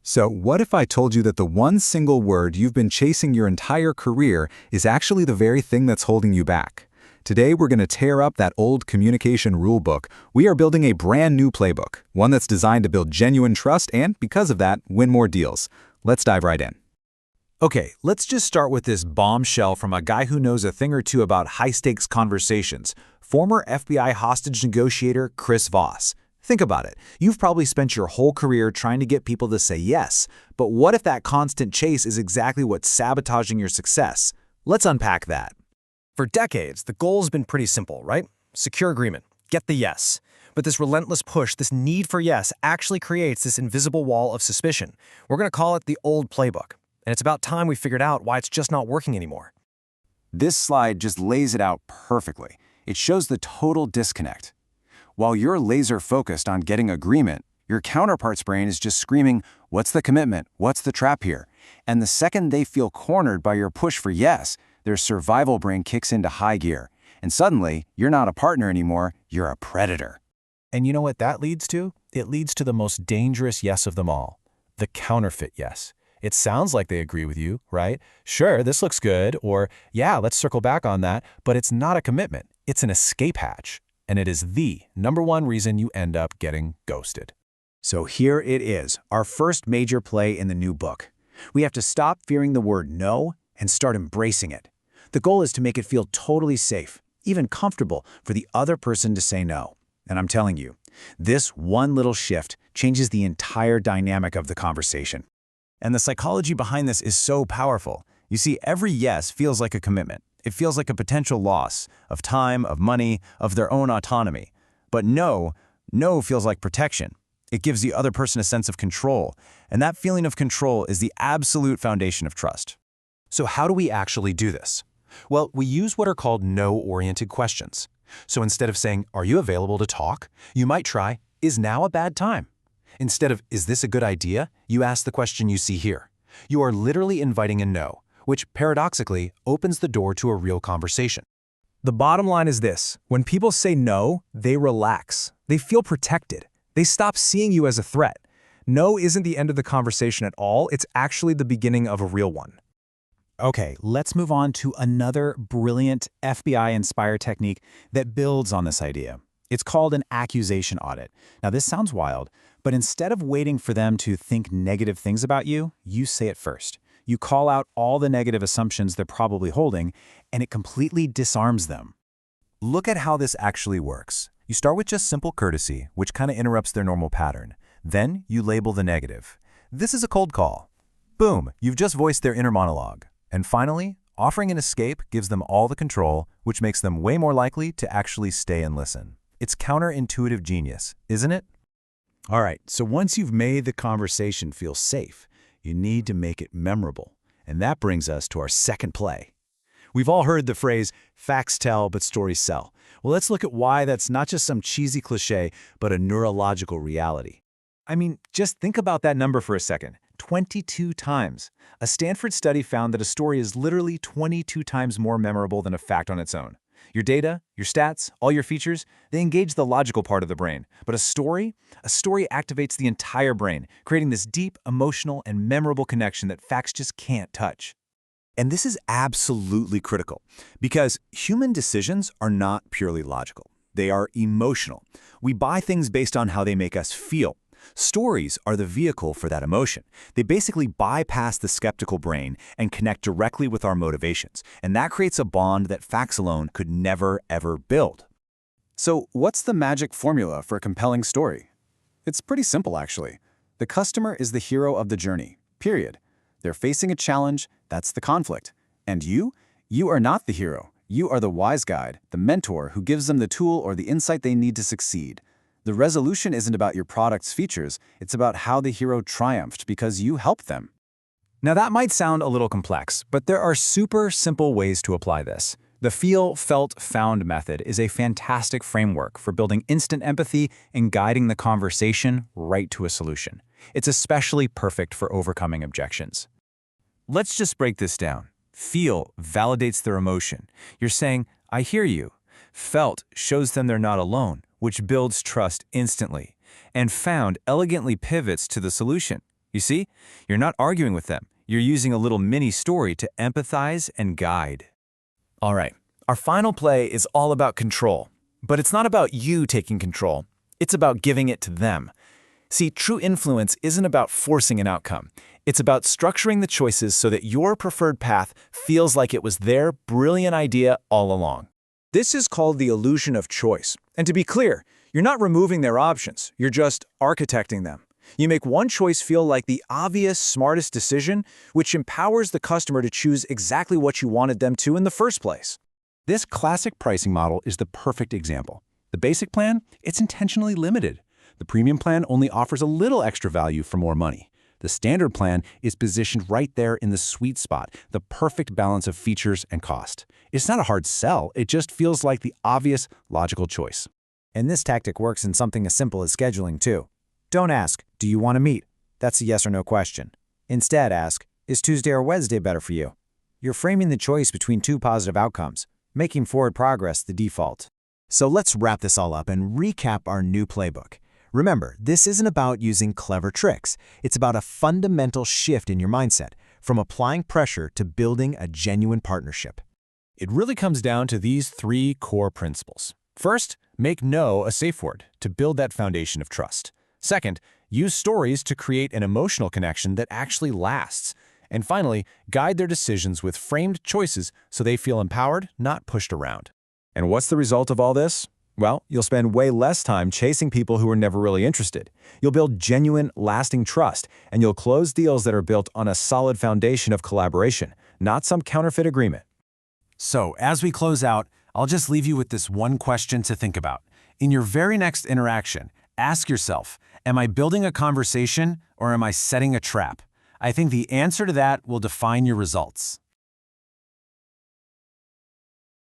So, what if I told you that the one single word you've been chasing your entire career is actually the very thing that's holding you back? Today, we're going to tear up that old communication rulebook. We are building a brand new playbook, one that's designed to build genuine trust and, because of that, win more deals. Let's dive right in. Okay, let's just start with this bombshell from a guy who knows a thing or two about high-stakes conversations, former FBI hostage negotiator Chris Voss. Think about it. You've probably spent your whole career trying to get people to say yes, but what if that constant chase is exactly what's sabotaging your success? Let's unpack that. For decades, the goal's been pretty simple, right? Secure agreement, get the yes. But this relentless push, this need for yes, actually creates this invisible wall of suspicion. We're going to call it the old playbook. And it's about time we figured out why it's just not working anymore. This slide just lays it out perfectly. It shows the total disconnect. While you're laser-focused on getting agreement, your counterpart's brain is just screaming, "What's the commitment? What's the trap here?" And the second they feel cornered by your push for yes, their survival brain kicks into high gear. And suddenly, you're not a partner anymore, you're a predator. And you know what that leads to? It leads to the most dangerous yes of them all, the counterfeit yes. It sounds like they agree with you, right? Sure, this looks good, or yeah, let's circle back on that, but it's not a commitment. It's an escape hatch. And it is the #1 reason you end up getting ghosted. So here it is, our first major play in the new book. We have to stop fearing the word no and start embracing it. The goal is to make it feel totally safe, even comfortable for the other person to say no. And I'm telling you, this one little shift changes the entire dynamic of the conversation. And the psychology behind this is so powerful. You see, every yes feels like a commitment. It feels like a potential loss of time, of money, of their own autonomy. But no feels like protection. It gives the other person a sense of control. And that feeling of control is the absolute foundation of trust. So how do we actually do this? Well, we use what are called no-oriented questions. So instead of saying, "Are you available to talk?" you might try, "Is now a bad time?" Instead of, "Is this a good idea?" you ask the question you see here. You are literally inviting a no, which paradoxically opens the door to a real conversation. The bottom line is this: when people say no, they relax. They feel protected. They stop seeing you as a threat. No isn't the end of the conversation at all. It's actually the beginning of a real one. Okay, let's move on to another brilliant FBI-inspired technique that builds on this idea. It's called an accusation audit. Now, this sounds wild, but instead of waiting for them to think negative things about you, you say it first. You call out all the negative assumptions they're probably holding, and it completely disarms them. Look at how this actually works. You start with just simple courtesy, which kind of interrupts their normal pattern. Then you label the negative. This is a cold call. Boom, you've just voiced their inner monologue. And finally, offering an escape gives them all the control, which makes them way more likely to actually stay and listen. It's counterintuitive genius, isn't it? All right, so once you've made the conversation feel safe, you need to make it memorable. And that brings us to our second play. We've all heard the phrase, facts tell, but stories sell. Well, let's look at why that's not just some cheesy cliche, but a neurological reality. I mean, just think about that number for a second. 22 times. A Stanford study found that a story is literally 22 times more memorable than a fact on its own. Your data, your stats, all your features, they engage the logical part of the brain. But a story activates the entire brain, creating this deep, emotional, and memorable connection that facts just can't touch. And this is absolutely critical because human decisions are not purely logical. They are emotional. We buy things based on how they make us feel. Stories are the vehicle for that emotion. They basically bypass the skeptical brain and connect directly with our motivations. And that creates a bond that facts alone could never, ever build. So what's the magic formula for a compelling story? It's pretty simple, actually. The customer is the hero of the journey, period. They're facing a challenge, that's the conflict. And you are not the hero. You are the wise guide, the mentor who gives them the tool or the insight they need to succeed. The resolution isn't about your product's features, it's about how the hero triumphed because you helped them. Now that might sound a little complex, but there are super simple ways to apply this. The Feel, Felt, Found method is a fantastic framework for building instant empathy and guiding the conversation right to a solution. It's especially perfect for overcoming objections. Let's just break this down. Feel validates their emotion. You're saying, "I hear you." Felt shows them they're not alone, which builds trust instantly. And Found elegantly pivots to the solution. You see, you're not arguing with them. You're using a little mini story to empathize and guide. All right, our final play is all about control. But it's not about you taking control. It's about giving it to them. See, true influence isn't about forcing an outcome. It's about structuring the choices so that your preferred path feels like it was their brilliant idea all along. This is called the illusion of choice. And to be clear, you're not removing their options. You're just architecting them. You make one choice feel like the obvious, smartest decision, which empowers the customer to choose exactly what you wanted them to in the first place. This classic pricing model is the perfect example. The basic plan, it's intentionally limited. The premium plan only offers a little extra value for more money. The standard plan is positioned right there in the sweet spot, the perfect balance of features and cost. It's not a hard sell, it just feels like the obvious, logical choice. And this tactic works in something as simple as scheduling, too. Don't ask, do you want to meet? That's a yes or no question. Instead, ask, is Tuesday or Wednesday better for you? You're framing the choice between two positive outcomes, making forward progress the default. So let's wrap this all up and recap our new playbook. Remember, this isn't about using clever tricks. It's about a fundamental shift in your mindset, from applying pressure to building a genuine partnership. It really comes down to these three core principles. First, make no a safe word to build that foundation of trust. Second, use stories to create an emotional connection that actually lasts. And finally, guide their decisions with framed choices so they feel empowered, not pushed around. And what's the result of all this? Well, you'll spend way less time chasing people who are never really interested. You'll build genuine, lasting trust, and you'll close deals that are built on a solid foundation of collaboration, not some counterfeit agreement. So, as we close out, I'll just leave you with this one question to think about. In your very next interaction, ask yourself, am I building a conversation or am I setting a trap? I think the answer to that will define your results.